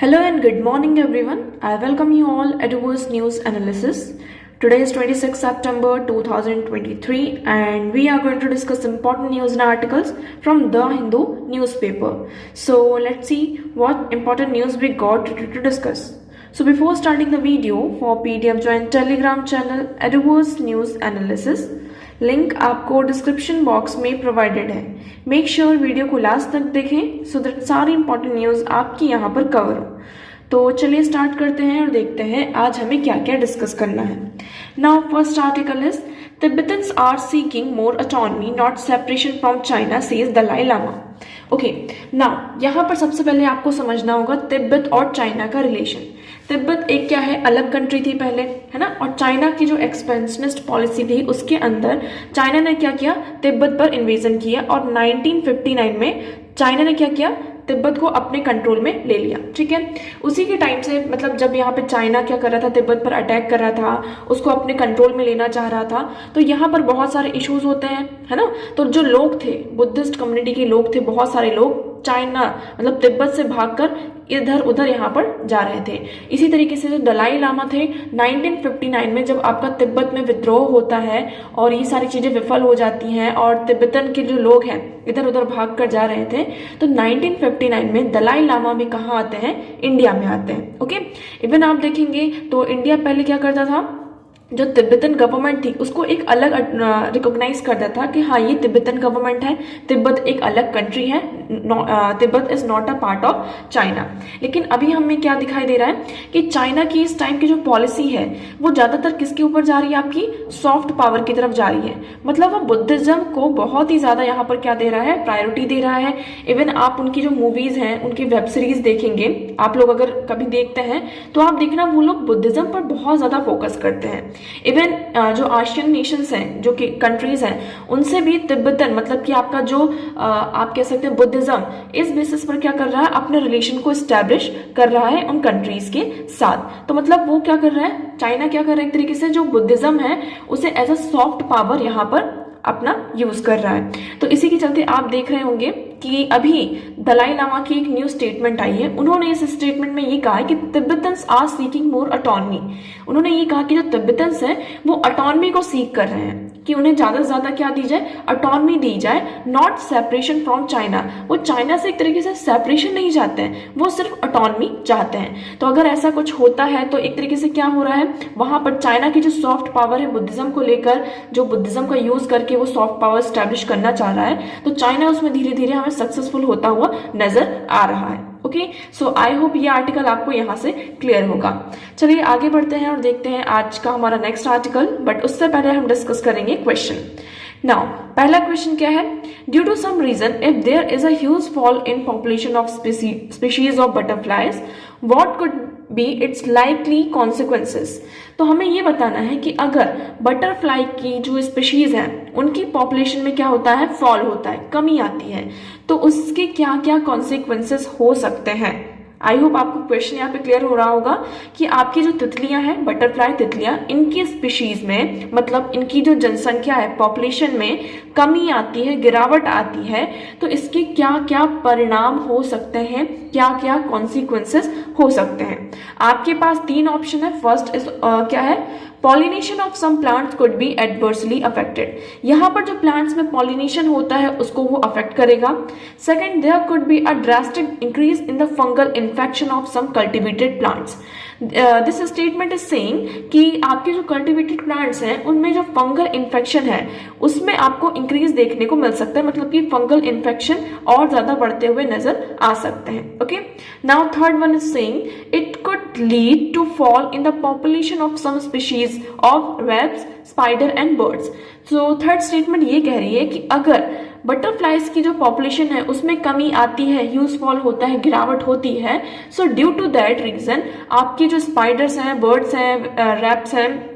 Hello and good morning everyone. I welcome you all at Worst News Analysis. Today is 26 September 2023 and we are going to discuss important news and articles from The Hindu newspaper. So let's see what important news we got to discuss. So before starting the video, for PDF join Telegram channel at Worst News Analysis. Link आपको description box में provided है. Make sure video को last तक देखें so that सारी important news आपकी यहाँ पर कवर हो. तो चलिए स्टार्ट करते हैं और देखते हैं आज हमें क्या क्या डिस्कस करना है. Now first article is Tibetans are seeking more autonomy not separation from China says Dalai Lama. Okay, now यहाँ पर सबसे पहले आपको समझना होगा तिब्बत और चाइना का रिलेशन. तिब्बत एक क्या है, अलग कंट्री थी पहले, है ना, और चाइना की जो एक्सपेंशनिस्ट पॉलिसी थी उसके अंदर चाइना ने क्या किया, तिब्बत पर इन्वेजन किया और 1959 में चाइना ने क्या किया, तिब्बत को अपने कंट्रोल में ले लिया. ठीक है, उसी के टाइम से मतलब जब यहाँ पे चाइना क्या कर रहा था, तिब्बत पर अटैक कर रहा था, उसको अपने कंट्रोल में लेना चाह रहा था, तो यहाँ पर बहुत सारे इश्यूज होते हैं, है ना. तो जो लोग थे, बुद्धिस्ट कम्युनिटी के लोग थे, बहुत सारे लोग चाइना मतलब तिब्बत से भागकर इधर उधर यहाँ पर जा रहे थे. इसी तरीके से जो दलाई लामा थे 1959 में जब आपका तिब्बत में विद्रोह होता है और ये सारी चीजें विफल हो जाती हैं और तिब्बतन के जो लोग हैं इधर उधर भाग कर जा रहे थे, तो 1959 में दलाई लामा भी कहाँ आते हैं, इंडिया में आते हैं. ओके, इवन आप देखेंगे तो इंडिया पहले क्या करता था, जो तिब्बतन गवर्नमेंट थी उसको एक अलग रिकॉग्नाइज करता था कि हाँ ये तिब्बतन गवर्नमेंट है, तिब्बत एक अलग कंट्री है, Tibet is not a part of China. लेकिन अभी हमें क्या दिखाई दे रहा है कि चाइना की इस टाइम की जो पॉलिसी है वो ज्यादातर किसके ऊपर जा रही है, आपकी सॉफ्ट पावर की तरफ जा रही है. मतलब वो बुद्धिज्म को बहुत ही ज्यादा यहाँ पर क्या दे रहा है, प्रायोरिटी दे रहा है. इवन आप उनकी जो मूवीज हैं, उनकी वेब सीरीज देखेंगे, आप लोग अगर कभी देखते हैं तो आप देखना वो लोग बुद्धिज्म पर बहुत ज्यादा फोकस करते हैं. इवन जो एशियन नेशंस हैं, जो कि कंट्रीज हैं, उनसे भी तिब्बतन मतलब कि आपका जो आप कह सकते हैं बुद्धिज्म इस बेसिस पर क्या कर रहा है, अपने रिलेशन को एस्टैब्लिश कर रहा है उन कंट्रीज के साथ. तो मतलब वो क्या कर रहा है, चाइना क्या कर रहा है, एक तरीके से जो बुद्धिज्म है उसे एज अ सॉफ्ट पावर यहाँ पर अपना यूज कर रहा है. तो इसी के चलते आप देख रहे होंगे कि अभी दलाई लामा की एक न्यू स्टेटमेंट आई है. उन्होंने इस स्टेटमेंट में ये कहा है कि Tibetans are seeking more autonomy. उन्होंने ये कहा कि जो तिब्बतन्स हैं वो ऑटोनॉमी को सीख कर रहे हैं कि उन्हें ज्यादा से ज्यादा क्या दी जाए, ऑटोनॉमी दी जाए, नॉट सेपरेशन फ्रॉम चाइना. वो चाइना से एक तरीके से सेपरेशन नहीं चाहते हैं, वो सिर्फ ऑटोनॉमी चाहते हैं. तो अगर ऐसा कुछ होता है तो एक तरीके से क्या हो रहा है, वहां पर चाइना की जो सॉफ्ट पावर है बुद्धिज्म को लेकर, जो बुद्धिज्म का यूज करके वो सॉफ्ट पावर स्टैब्लिश करना चाह रहा है, तो चाइना उसमें धीरे धीरे हमें सक्सेसफुल होता हुआ नजर आ रहा है. ओके, सो आई होप ये आर्टिकल आपको यहाँ से क्लियर होगा. चलिए आगे बढ़ते हैं और देखते हैं आज का हमारा नेक्स्ट आर्टिकल. बट उससे पहले हम डिस्कस करेंगे क्वेश्चन. नाउ पहला क्वेश्चन क्या है, due to some reason if there is a huge fall in population of species of butterflies what could be its likely consequences. तो हमें ये बताना है कि अगर बटरफ्लाई की जो स्पीशीज है उनकी पॉपुलेशन में क्या होता है, फॉल होता है, कमी आती है, तो उसके क्या क्या कॉन्सिक्वेंसेस हो सकते हैं. आई होप आपको क्वेश्चन यहाँ पे क्लियर हो रहा होगा कि आपकी जो तितलियां हैं, बटरफ्लाई तितलियां, इनकी स्पीशीज में मतलब इनकी जो जनसंख्या है, पॉपुलेशन में कमी आती है, गिरावट आती है, तो इसके क्या क्या परिणाम हो सकते हैं, क्या क्या कॉन्सिक्वेंसेस हो सकते हैं. आपके पास तीन ऑप्शन है. फर्स्ट इज क्या है, pollination of some plants could be adversely affected. यहाँ पर जो प्लांट्स में पॉलिनेशन होता है उसको वो अफेक्ट करेगा. Second, there could be a drastic increase in the fungal infection of some cultivated plants. This statement is saying कि आपके जो कल्टिवेटेड प्लांट्स हैं उनमें जो फंगल इन्फेक्शन है उसमें आपको इंक्रीज देखने को मिल सकता है, मतलब कि फंगल इन्फेक्शन और ज्यादा बढ़ते हुए नजर आ सकते हैं. Okay, now third one is saying it could lead to fall in the population of some species of webs, spider and birds. So third statement ये कह रही है कि अगर बटरफ्लाइज की जो पॉपुलेशन है उसमें कमी आती है, ह्यूज फॉल होता है, गिरावट होती है, so due to that reason आपकी जो स्पाइडर्स हैं, बर्ड्स हैं, रैप्स हैं,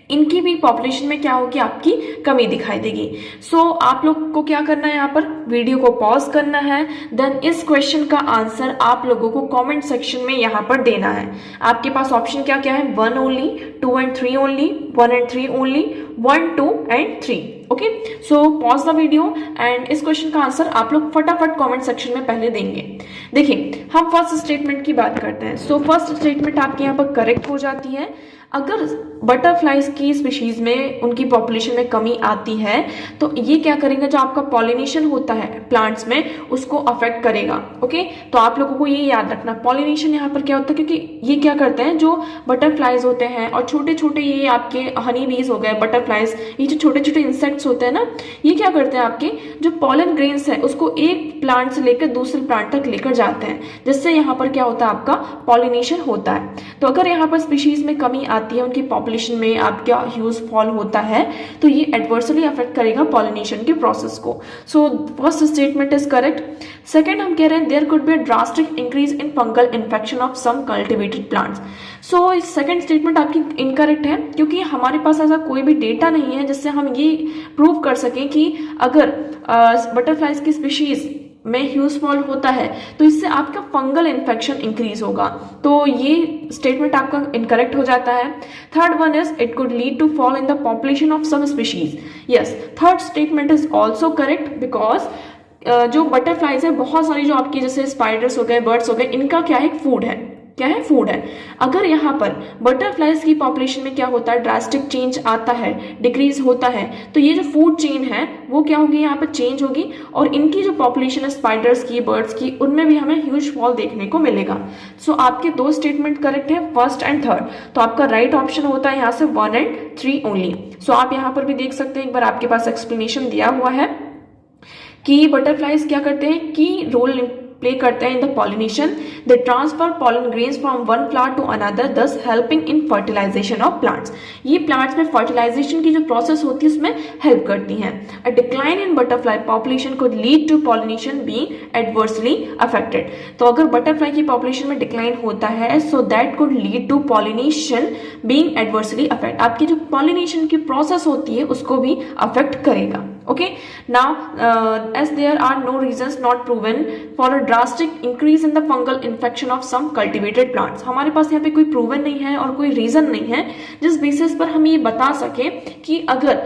इनकी भी पॉपुलेशन में क्या होगी, आपकी कमी दिखाई देगी. सो आप लोग को क्या करना है, यहाँ पर वीडियो को पॉज करना है, देन इस क्वेश्चन का आंसर आप लोगों को कमेंट सेक्शन में यहाँ पर देना है. आपके पास ऑप्शन क्या क्या है, 1 only, 2 and 3 only, 1 and 3 only, 1, 2 and 3. Okay, so pause the video and इस क्वेश्चन का आंसर आप लोग फटाफट कमेंट सेक्शन में पहले देंगे। देखिए, हम फर्स्ट स्टेटमेंट की बात करते हैं। सो फर्स्ट स्टेटमेंट आपके यहाँ पर करेक्ट हो जाती है। अगर बटरफ्लाइज की स्पीशीज में उनकी पॉपुलेशन में कमी आती है तो ये क्या करेंगे, जो आपका पॉलिनेशन होता है प्लांट्स में उसको अफेक्ट करेगा। ओके, तो आप लोगों को ये याद रखना, पॉलिनेशन यहाँ पर क्या होता है, क्योंकि ये क्या करते हैं, जो बटरफ्लाइज होते हैं और छोटे छोटे ये आपके हनी बीज हो गए, बटरफ्लाइज, ये जो छोटे छोटे इंसेक्ट्स होते हैं ना, ये क्या करते हैं, आपके जो पॉलन ग्रेन्स है उसको एक प्लांट से लेकर दूसरे प्लांट तक लेकर जाते हैं, जिससे यहाँ पर क्या होता है, आपका पॉलिनेशन होता है। तो अगर यहाँ पर स्पीशीज में कमी आती है, उनकी पॉपुलेशन में आपका ह्यूज फॉल होता है, तो ये एडवर्सली अफेक्ट करेगा पॉलिनेशन के प्रोसेस को। So first statement is correct. Second हम कह रहे हैं there could be a drastic increase in fungal infection of some cultivated plants. So इस सेकंड स्टेटमेंट आपकी इनकरेक्ट है, क्योंकि हमारे पास ऐसा कोई भी डेटा नहीं है जिससे हम ये प्रूव कर सकें कि अगर बटरफ्लाइज की स्पीशीज में ह्यूज फॉल होता है तो इससे आपका फंगल इन्फेक्शन इंक्रीज होगा। तो ये स्टेटमेंट आपका इनकरेक्ट हो जाता है। Third one is it could lead to fall in the population of some species. Yes, third statement is also correct, because जो बटरफ्लाइज है, बहुत सारी जो आपकी जैसे स्पाइडर्स हो गए, बर्ड्स हो गए, इनका क्या है, फूड है। क्या है, फूड है। अगर यहाँ पर बटरफ्लाइज की पॉपुलेशन में क्या होता है, ड्रास्टिक चेंज आता है, डिक्रीज होता है, तो ये जो फूड चेन है वो क्या होगी, यहाँ पर चेंज होगी और इनकी जो पॉपुलेशन है स्पाइडर्स की, बर्ड्स की, उनमें भी हमें ह्यूज फॉल देखने को मिलेगा। सो आपके दो स्टेटमेंट करेक्ट है, फर्स्ट एंड थर्ड। तो आपका राइट ऑप्शन होता है यहाँ से 1 and 3 ओनली। सो आप यहाँ पर भी देख सकते हैं, एक बार आपके पास एक्सप्लेनेशन दिया हुआ है कि बटरफ्लाइज क्या करते हैं, की रोल प्ले करते हैं in the pollination. They transfer pollen grains from one flower to another, thus helping in fertilization of plants. ये प्लांट्स में फर्टिलाइजेशन की जो प्रोसेस होती है उसमें हेल्प करती हैं। A decline in butterfly population could lead to pollination being adversely affected. तो अगर बटरफ्लाई की पॉपुलेशन में डिक्लाइन होता है, so that could lead to pollination being adversely affect. आपकी जो पॉलिनेशन की प्रोसेस होती है उसको भी अफेक्ट करेगा। Okay, now as there are no reasons not proven for a drastic increase in the fungal infection of some cultivated plants। हमारे पास यहाँ पे कोई प्रूवन नहीं है और कोई रीजन नहीं है जिस बेसिस पर हम ये बता सके कि अगर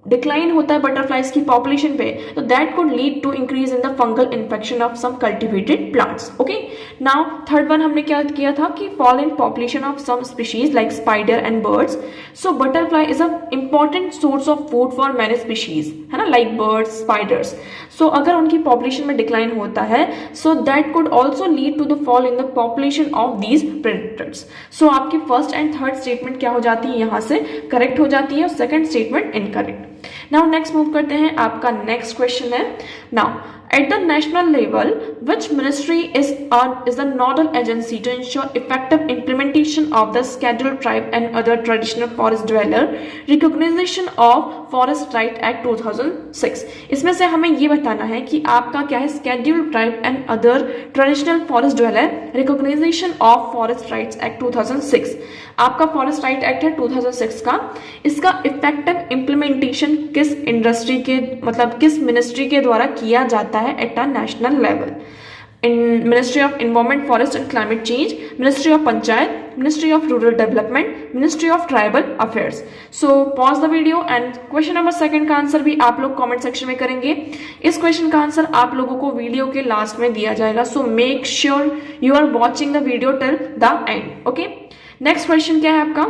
डिक्लाइन होता है बटरफ्लाइज की पॉपुलेशन पे तो that could lead to increase in the fungal infection of some cultivated plants. Okay, now third one हमने क्या किया था कि fall in population of some species like spider and birds. So butterfly is a important source of food for many species, है ना, like birds, spiders. सो अगर उनकी population में डिक्लाइन होता है, so that could also lead to the fall in the population of these predators. So आपकी first and third statement क्या हो जाती है, यहाँ से करेक्ट हो जाती है और second statement incorrect. Now next move करते हैं, आपका नेक्स्ट क्वेश्चन है, now at the national level which ministry is the nodal agency to ensure effective implementation of the scheduled tribe and other traditional forest dweller recognition of forest right act 2006। इसमें से हमें ये बताना है कि आपका क्या है, scheduled tribe and other traditional forest dweller recognition of forest rights act 2006। आपका फॉरेस्ट राइट एक्ट है 2006 का, इसका इफेक्टिव इम्प्लीमेंटेशन किस इंडस्ट्री के, मतलब किस मिनिस्ट्री के द्वारा किया जाता है at a national level. In ministry of environment, forest and climate change, ministry of panchayat, ministry of rural development, ministry of tribal affairs. So pause the video and question number second का answer भी आप लोग comment section में करेंगे। इस question का answer आप लोगों को वीडियो के लास्ट में दिया जाएगा, so make sure you are watching the video till the end. Okay, next question क्या है आपका,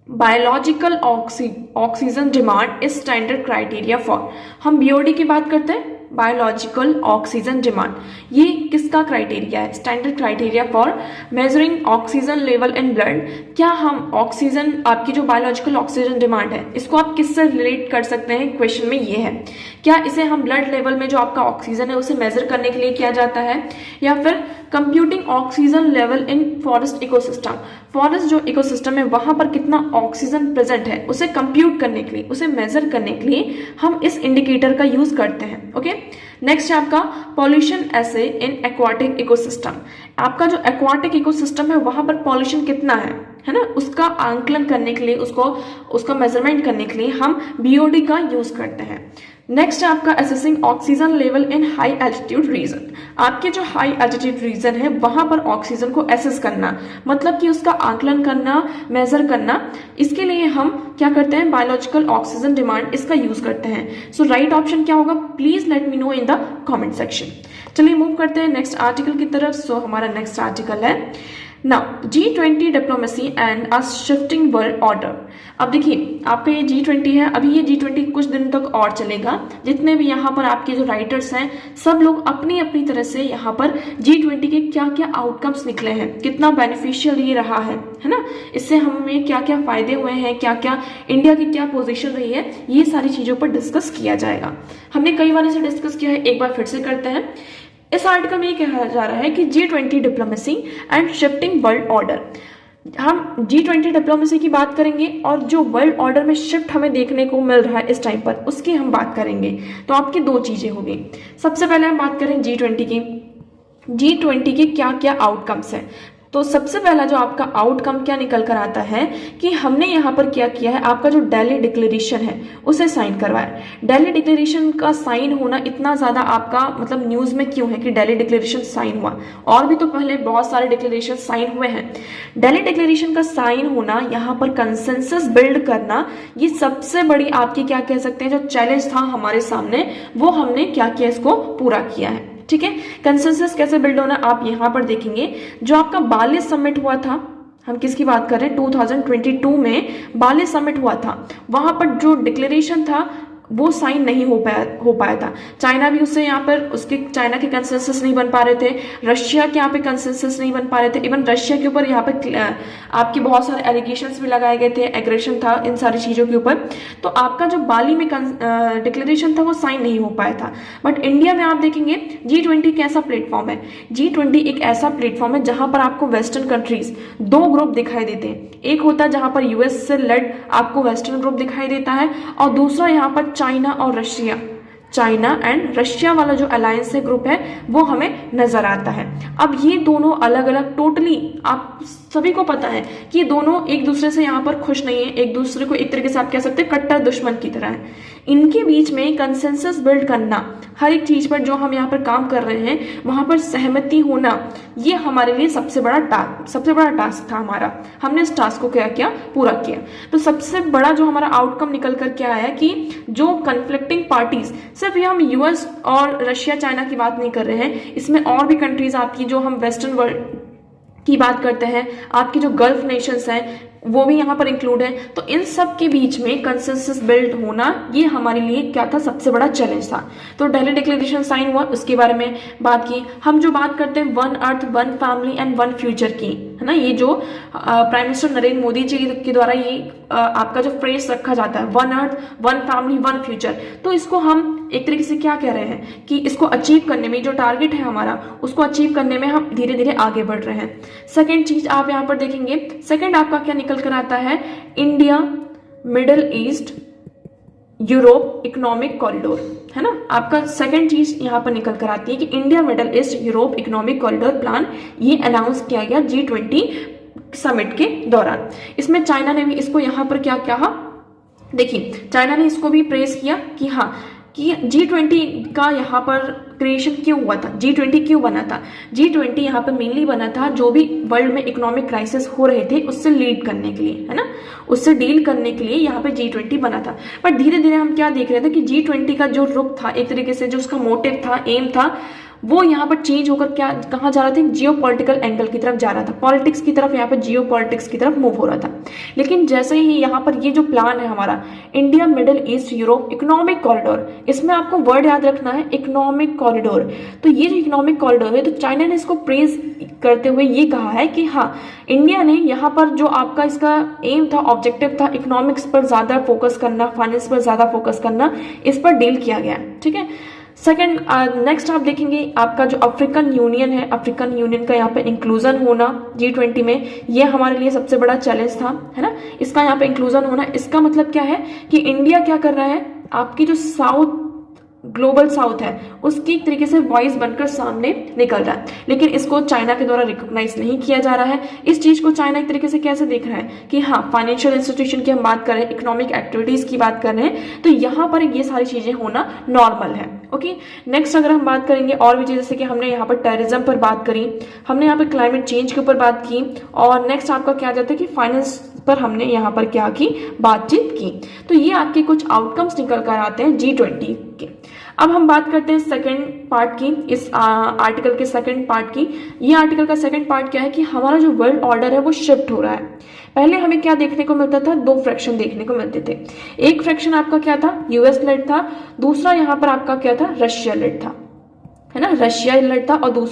biological oxygen demand is standard criteria for. हम बीओडी की बात करते हैं, बायोलॉजिकल ऑक्सीजन डिमांड, ये किसका क्राइटेरिया है, standard criteria for measuring oxygen level in blood. क्या हम ऑक्सीजन, आपकी जो बायोलॉजिकल ऑक्सीजन डिमांड है, इसको आप किससे रिलेट कर सकते हैं, क्वेश्चन में ये है, क्या इसे हम ब्लड लेवल में जो आपका ऑक्सीजन है उसे मेजर करने के लिए किया जाता है, या फिर कंप्यूटिंग ऑक्सीजन लेवल इन फॉरेस्ट इकोसिस्टम, फॉरेस्ट जो इकोसिस्टम है वहां पर कितना ऑक्सीजन प्रेजेंट है उसे कंप्यूट करने के लिए, उसे मेजर करने के लिए हम इस इंडिकेटर का यूज करते हैं। ओके, नेक्स्ट है आपका पॉल्यूशन एसे इन एक्वाटिक इकोसिस्टम। आपका जो एक्वाटिक इकोसिस्टम है वहां पर पॉल्यूशन कितना है है ना, उसका आंकलन करने के लिए, उसका मेजरमेंट करने के लिए हम बीओडी का यूज करते हैं। नेक्स्ट है आपका assessing oxygen level in high altitude region. आपके जो हाई एल्टीट्यूड रीजन है वहां पर ऑक्सीजन को एसेस करना, मतलब कि उसका आकलन करना, मेजर करना, इसके लिए हम क्या करते हैं, बायोलॉजिकल ऑक्सीजन डिमांड इसका यूज करते हैं। सो राइट ऑप्शन क्या होगा, please let me know in the comment section. चलिए मूव करते हैं नेक्स्ट आर्टिकल की तरफ। सो हमारा नेक्स्ट आर्टिकल है now G20 diplomacy and a shifting world order. अब देखिए आपका ये G20 है, अभी ये G20 कुछ दिन तक और चलेगा। जितने भी यहाँ पर आपके जो राइटर्स हैं सब लोग अपनी अपनी तरह से यहाँ पर G20 के क्या क्या आउटकम्स निकले हैं, कितना बेनिफिशियल ये रहा है ना, इससे हमें क्या क्या फायदे हुए हैं, क्या क्या इंडिया की क्या पोजीशन रही है, ये सारी चीजों पर डिस्कस किया जाएगा। हमने कई बार इसे डिस्कस किया है, एक बार फिर से करते हैं। इस आर्टिकल में ये कहा जा रहा है कि G20 diplomacy and shifting world order. हम G20 डिप्लोमेसी की बात करेंगे और जो वर्ल्ड ऑर्डर में शिफ्ट हमें देखने को मिल रहा है इस टाइम पर, उसकी हम बात करेंगे। तो आपकी दो चीजें होगी। सबसे पहले हम बात करें G20 की। G20 के क्या क्या आउटकम्स हैं। तो सबसे पहला जो आपका आउटकम क्या निकल कर आता है कि हमने यहाँ पर क्या किया है, आपका जो दिल्ली डिक्लेरेशन है उसे साइन करवाया। दिल्ली डिक्लेरेशन का साइन होना इतना ज्यादा आपका मतलब न्यूज में क्यों है कि दिल्ली डिक्लेरेशन साइन हुआ, और भी तो पहले बहुत सारे डिक्लेरेशन साइन हुए हैं। दिल्ली डिक्लेरेशन का साइन होना, यहाँ पर कंसेंसस बिल्ड करना, ये सबसे बड़ी आपकी क्या कह सकते हैं जो चैलेंज था हमारे सामने, वो हमने क्या किया, इसको पूरा किया है। ठीक है, कंसेंसस कैसे बिल्ड होना आप यहां पर देखेंगे। जो आपका बाली समिट हुआ था, हम किसकी बात कर रहे हैं, 2022 में बाली समिट हुआ था, वहां पर जो डिक्लेरेशन था वो साइन नहीं हो पाया था। चाइना भी उससे यहाँ पर उसके चाइना के कंसेंसस नहीं बन पा रहे थे, रशिया के यहाँ पे कंसेंसस नहीं बन पा रहे थे, इवन रशिया के ऊपर यहाँ पे आपके बहुत सारे एलिगेशंस भी लगाए गए थे, एग्रेशन था इन सारी चीजों के ऊपर। तो आपका जो बाली में डिक्लेरेशन था वो साइन नहीं हो पाया था। बट इंडिया में आप देखेंगे G20 कैसा प्लेटफॉर्म है। G20 एक ऐसा प्लेटफॉर्म है जहां पर आपको वेस्टर्न कंट्रीज दो ग्रुप दिखाई देते हैं। एक होता है जहां पर यूएस से लेड आपको वेस्टर्न ग्रुप दिखाई देता है, और दूसरा यहाँ पर चाइना और रशिया, चाइना एंड रशिया वाला जो अलायंस है, ग्रुप है, वो हमें नजर आता है। अब ये दोनों अलग अलग, टोटली आप सभी को पता है कि ये दोनों एक दूसरे से यहाँ पर खुश नहीं है, एक दूसरे को एक तरीके से आप कह सकते हैं कट्टर दुश्मन की तरह है। इनके बीच में कंसेंसस बिल्ड करना, हर एक चीज पर जो हम यहाँ पर काम कर रहे हैं वहां पर सहमति होना, ये हमारे लिए सबसे बड़ा टास्क था हमारा। हमने इस टास्क को क्या किया, पूरा किया। तो सबसे बड़ा जो हमारा आउटकम निकल कर क्या आया कि जो कन्फ्लिक्टिंग पार्टीज, सिर्फ ये हम यूएस और रशिया चाइना की बात नहीं कर रहे हैं, इसमें और भी कंट्रीज आपकी जो हम वेस्टर्न वर्ल्ड की बात करते हैं, आपकी जो गल्फ नेशंस हैं वो भी यहाँ पर इंक्लूड है। तो इन सब के बीच में कंसेंसस बिल्ड होना, ये हमारे लिए क्या था, सबसे बड़ा चैलेंज था। तो दिल्ली डिक्लेरेशन साइन हुआ, उसके बारे में बात की। हम जो बात करते हैं one earth one family and one future की, है ना, ये जो प्राइम मिनिस्टर नरेंद्र मोदी जी के द्वारा ये आपका जो फ्रेज रखा जाता है, one earth one family one future, तो इसको हम एक तरीके से क्या कह रहे हैं कि इसको अचीव करने में, जो टारगेट है हमारा, उसको अचीव करने में हम धीरे धीरे आगे बढ़ रहे हैं। सेकेंड चीज आप यहाँ पर देखेंगे, सेकेंड आपका क्या निकल कर आता है, India middle east Europe economic corridor, है ना। आपका सेकंड चीज यहां पर निकल कर आती है कि India middle east Europe economic corridor plan, ये अनाउंस किया गया G20 समिट के दौरान। इसमें चाइना ने भी इसको यहां पर क्या कहा, देखिए चाइना ने इसको भी प्रेस किया कि हाँ कि G20 का यहाँ पर क्रिएशन क्यों हुआ था, G20 क्यों बना था। G20 यहाँ पर मेनली बना था जो भी वर्ल्ड में इकोनॉमिक क्राइसिस हो रहे थे उससे लीड करने के लिए, है ना, उससे डील करने के लिए यहाँ पे G20 बना था। पर धीरे धीरे हम क्या देख रहे थे कि G20 का जो रुख था, एक तरीके से जो उसका मोटिव था, एम था, वो यहाँ पर चेंज होकर क्या कहाँ जा रहा था, जियो पॉलिटिकल एंगल की तरफ जा रहा था, पॉलिटिक्स की तरफ, यहाँ पर जियो पॉलिटिक्स की तरफ मूव हो रहा था। लेकिन जैसे ही यहाँ पर ये जो प्लान है हमारा India middle east Europe economic corridor, इसमें आपको वर्ड याद रखना है, इकोनॉमिक कॉरिडोर। तो ये जो इकोनॉमिक कॉरिडोर है, तो चाइना ने इसको प्रेज करते हुए ये कहा है कि हाँ, इंडिया ने यहाँ पर जो आपका इसका एम था, ऑब्जेक्टिव था, इकोनॉमिक्स पर ज्यादा फोकस करना, फाइनेंस पर ज्यादा फोकस करना, इस पर डील किया गया। ठीक है, सेकंड नेक्स्ट आप देखेंगे आपका जो अफ्रीकन यूनियन है, अफ्रीकन यूनियन का यहाँ पे इंक्लूजन होना G20 में, ये हमारे लिए सबसे बड़ा चैलेंज था, है ना। इसका यहाँ पे इंक्लूजन होना, इसका मतलब क्या है कि इंडिया क्या कर रहा है, आपकी जो साउथ ग्लोबल साउथ है उसकी एक तरीके से वॉइस बनकर सामने निकल रहा है, लेकिन इसको चाइना के द्वारा रिकॉग्नाइज नहीं किया जा रहा है। इस चीज को चाइना एक तरीके से कैसे देख रहा है कि हाँ, फाइनेंशियल इंस्टीट्यूशन की हम बात कर रहे हैं, इकोनॉमिक एक्टिविटीज की बात कर रहे हैं, तो यहाँ पर ये सारी चीजें होना नॉर्मल है। ओके, नेक्स्ट अगर हम बात करेंगे और भी चीज, जैसे कि हमने यहाँ पर टेररिज्म पर बात करी, हमने यहाँ पर क्लाइमेट चेंज के ऊपर बात की, और नेक्स्ट आपका क्या जाता है कि फाइनेंस पर हमने यहाँ पर क्या की, बातचीत की। तो ये आपके कुछ आउटकम्स निकल कर आते हैं G20 के। अब हम बात करते हैं सेकंड पार्ट की, इस आर्टिकल के सेकंड पार्ट की। ये आर्टिकल का सेकंड पार्ट क्या है कि हमारा जो वर्ल्ड ऑर्डर है वो शिफ्ट हो रहा है। पहले हमें क्या देखने को मिलता था, दो फ्रैक्शन देखने को मिलते थे। एक फ्रैक्शन आपका क्या था, यूएस लेड था, दूसरा यहाँ पर आपका क्या था, रशिया लेड था, है ना, रशिया लेड था, और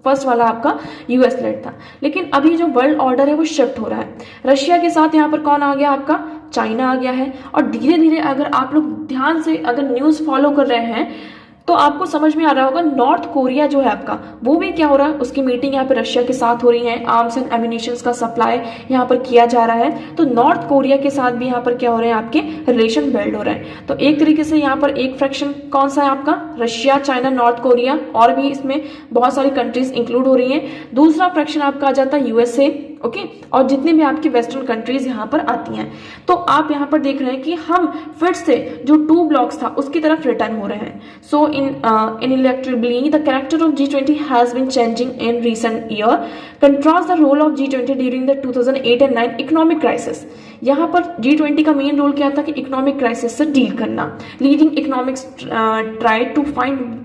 फर्स्ट वाला आपका यूएस लेड था। लेकिन अभी जो वर्ल्ड ऑर्डर है वो शिफ्ट हो रहा है। रशिया के साथ यहाँ पर कौन आ गया, आपका चाइना आ गया है। और धीरे धीरे अगर आप लोग ध्यान से अगर न्यूज फॉलो कर रहे हैं तो आपको समझ में आ रहा होगा, नॉर्थ कोरिया जो है आपका, वो भी क्या हो रहा है, उसकी मीटिंग यहाँ पे रशिया के साथ हो रही है, आर्म्स एंड एम्यूनिशंस का सप्लाई यहाँ पर किया जा रहा है। तो नॉर्थ कोरिया के साथ भी यहाँ पर क्या हो रहे हैं, आपके रिलेशन बिल्ड हो रहे हैं। तो एक तरीके से यहाँ पर एक फ्रैक्शन कौन सा है आपका, रशिया, चाइना, नॉर्थ कोरिया, और भी इसमें बहुत सारी कंट्रीज इंक्लूड हो रही हैं। दूसरा फ्रैक्शन आपका आ जाता है यूएसए, ओके, और जितने भी आपकी वेस्टर्न कंट्रीज यहाँ पर आती हैं। तो आप यहाँ पर देख रहे हैं कि हम फिर से जो 2 ब्लॉक्स था उसकी तरफ रिटर्न हो रहे हैं। सो ineluctably the character of G20 has been changing in recent year. Contrast the role of G20 during the 2008 and 9 economic crisis. यहाँ पर G20 का मेन रोल क्या था कि इकोनॉमिक क्राइसिस से डील करना। Leading economics try to find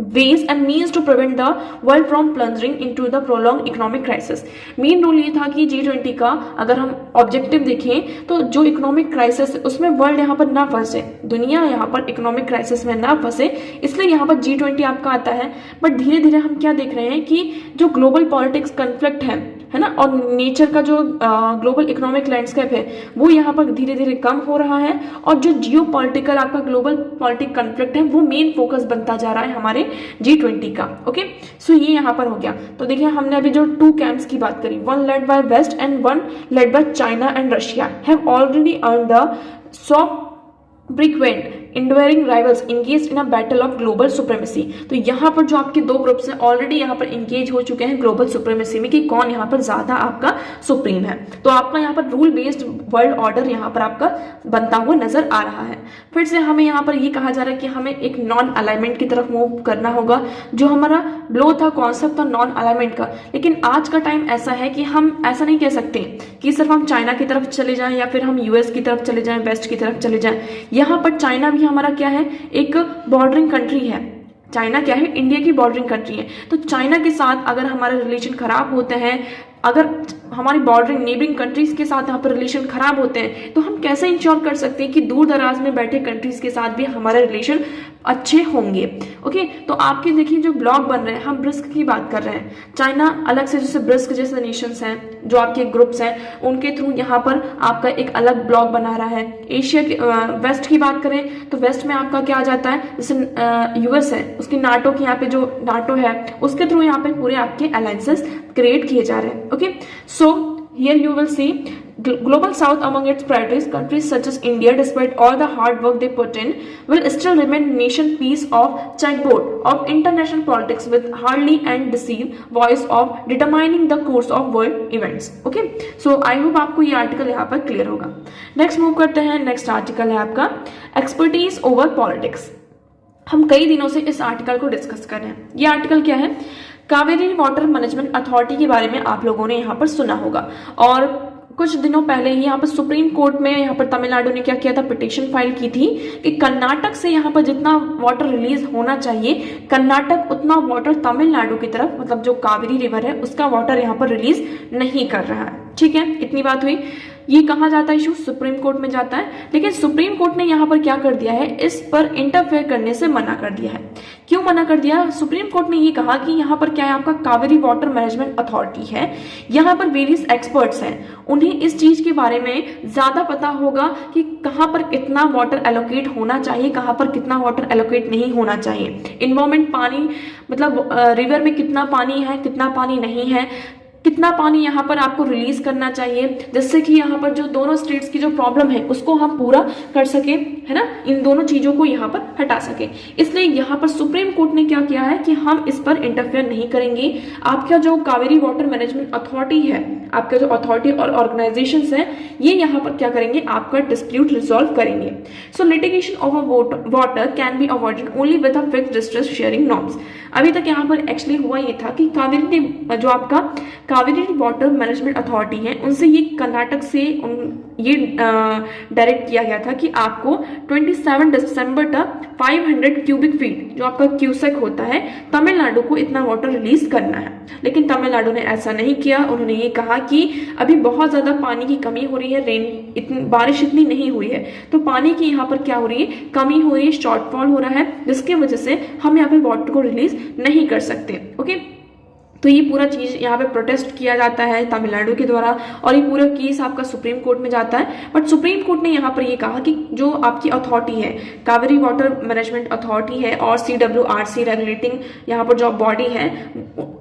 ways and means to prevent the world from plunging into the prolonged economic crisis. Main role ये था कि G20 का अगर हम ऑब्जेक्टिव देखें तो जो इकोनॉमिक क्राइसिस उसमें वर्ल्ड यहाँ पर ना फंसे, दुनिया यहाँ पर इकोनॉमिक क्राइसिस में ना फंसे, इसलिए यहाँ पर G20 आपका आता है। बट धीरे धीरे हम क्या देख रहे हैं कि जो ग्लोबल पॉलिटिक्स कन्फ्लिक्ट है ना, और नेचर का जो ग्लोबल इकोनॉमिक लैंडस्केप है वो यहाँ पर धीरे धीरे कम हो रहा है, और जो जियो पॉलिटिकल आपका ग्लोबल पॉलिटिक कन्फ्लिक्ट है वो मेन फोकस बनता जा रहा है हमारे G20 का। ओके, सो ये यहाँ पर हो गया। तो देखिए हमने अभी जो 2 कैंप्स की बात करी, one led by West and one led by China and Russia, have already earn the soft frequent enduring rivals engaged in a battle of global supremacy। तो यहाँ पर जो आपके 2 ग्रुप्स हैं ऑलरेडी यहाँ पर इंगेज हो चुके हैं ग्लोबल सुप्रीमेसी में कि कौन यहाँ पर ज्यादा आपका सुप्रीम है। तो आपका यहाँ पर रूल बेस्ड वर्ल्ड ऑर्डर यहाँ पर आपका बनता हुआ नजर आ रहा है। फिर से हमें यहाँ पर ये कहा जा रहा है कि हमें एक नॉन अलाइनमेंट की तरफ मूव करना होगा। जो हमारा ब्लो था, कॉन्सेप्ट था नॉन अलाइनमेंट का, लेकिन आज का टाइम ऐसा है कि हम ऐसा नहीं कह सकते कि सिर्फ हम चाइना की तरफ चले जाएं या फिर हम यूएस की तरफ चले जाएं, वेस्ट की तरफ चले जाएं। यहाँ पर चाइना भी हमारा क्या है, एक बॉर्डरिंग कंट्री है। चाइना क्या है, इंडिया की बॉर्डरिंग कंट्री है। तो चाइना के साथ अगर हमारे रिलेशन खराब होते हैं, अगर हमारी बॉर्डरिंग नेबरिंग कंट्रीज के साथ यहाँ पर रिलेशन खराब होते हैं, तो हम कैसे इंश्योर कर सकते हैं कि दूर दराज में बैठे कंट्रीज के साथ भी हमारे रिलेशन अच्छे होंगे। ओके, तो आपके देखिए जो ब्लॉक बन रहे हैं, हम ब्रिस्क की बात कर रहे हैं, चाइना अलग से जैसे ब्रिस्क जैसे नेशंस हैं जो आपके ग्रुप्स हैं उनके थ्रू यहाँ पर आपका एक अलग ब्लॉक बना रहा है। एशिया के वेस्ट की बात करें तो वेस्ट में आपका क्या आ जाता है, जैसे यूएस है उसकी नाटो की यहाँ पे जो नाटो है उसके थ्रू यहाँ पे पूरे आपके अलायंसेस क्रिएट किए जा रहे हैं। Okay, so here you will see Global South among its priorities, countries such as India, despite all the hard work they put in, will still remain nation piece of checkboard of international politics with hardly and deceive voice of determining the course of world events. Okay, so I hope आपको ये article यहाँ पर clear होगा। Next move करते हैं, next article है आपका expertise over politics. हम कई दिनों से इस आर्टिकल को डिस्कस कर रहे हैं। ये आर्टिकल क्या है, कावेरी वाटर मैनेजमेंट अथॉरिटी के बारे में आप लोगों ने यहाँ पर सुना होगा, और कुछ दिनों पहले ही यहाँ पर सुप्रीम कोर्ट में यहाँ पर तमिलनाडु ने क्या किया था, पिटीशन फाइल की थी कि कर्नाटक से यहाँ पर जितना वाटर रिलीज होना चाहिए, कर्नाटक उतना वाटर तमिलनाडु की तरफ, मतलब जो कावेरी रिवर है उसका वाटर यहाँ पर रिलीज नहीं कर रहा है। ठीक है, इतनी बात हुई। ये कहाँ जाता है इशू, सुप्रीम कोर्ट में जाता है। लेकिन सुप्रीम कोर्ट ने यहाँ पर क्या कर दिया है, इस पर इंटरफेयर करने से मना कर दिया है। क्यों मना कर दिया, सुप्रीम कोर्ट ने ये कहा कि यहाँ पर क्या है, आपका कावेरी वाटर मैनेजमेंट अथॉरिटी है, यहाँ पर वेरियस एक्सपर्ट्स हैं, उन्हें इस चीज के बारे में ज्यादा पता होगा कि कहाँ पर कितना वाटर एलोकेट होना चाहिए, कहाँ पर कितना वाटर एलोकेट नहीं होना चाहिए। इन्वायरमेंट, पानी मतलब रिवर में कितना पानी है, कितना पानी नहीं है, कितना पानी यहाँ पर आपको रिलीज करना चाहिए, जिससे कि यहाँ पर जो दोनों स्टेट्स की जो प्रॉब्लम है उसको हम पूरा कर सके। है ना, इन दोनों चीजों को यहाँ पर हटा सके। इसलिए यहाँ पर सुप्रीम कोर्ट ने क्या किया है कि हम इस पर इंटरफेयर नहीं करेंगे। आपका जो कावेरी वाटर मैनेजमेंट अथॉरिटी है, आपका जो अथॉरिटी और ऑर्गेनाइजेशंस है, ये यहाँ पर क्या करेंगे, आपका डिस्प्यूट रिजॉल्व करेंगे। So litigation of a water can be avoided only with a fixed distress sharing norms. अभी तक यहाँ पर एक्चुअली हुआ ये था कि कावेरी जो आपका कावेरी वाटर मैनेजमेंट अथॉरिटी है, उनसे ये कर्नाटक से ये डायरेक्ट किया गया था कि आपको 27 दिसंबर तक 500 क्यूबिक फीट जो आपका क्यूसेक होता है, तमिलनाडु को इतना वाटर रिलीज करना है। लेकिन तमिलनाडु ने ऐसा नहीं किया। उन्होंने ये कहा कि अभी बहुत ज्यादा पानी की कमी हो रही है, बारिश इतनी नहीं हुई है, तो पानी की यहाँ पर क्या हो रही है, कमी हो रही है, शॉर्टफॉल हो रहा है, जिसकी वजह से हम यहाँ पे वाटर को रिलीज नहीं कर सकते। ओके, तो ये पूरा चीज यहाँ पे प्रोटेस्ट किया जाता है तमिलनाडु के द्वारा, और ये पूरा केस आपका सुप्रीम कोर्ट में जाता है। बट सुप्रीम कोर्ट ने यहाँ पर ये कहा कि जो आपकी अथॉरिटी है, कावेरी वाटर मैनेजमेंट अथॉरिटी है, और CWRC रेगुलेटिंग यहाँ पर जो बॉडी है,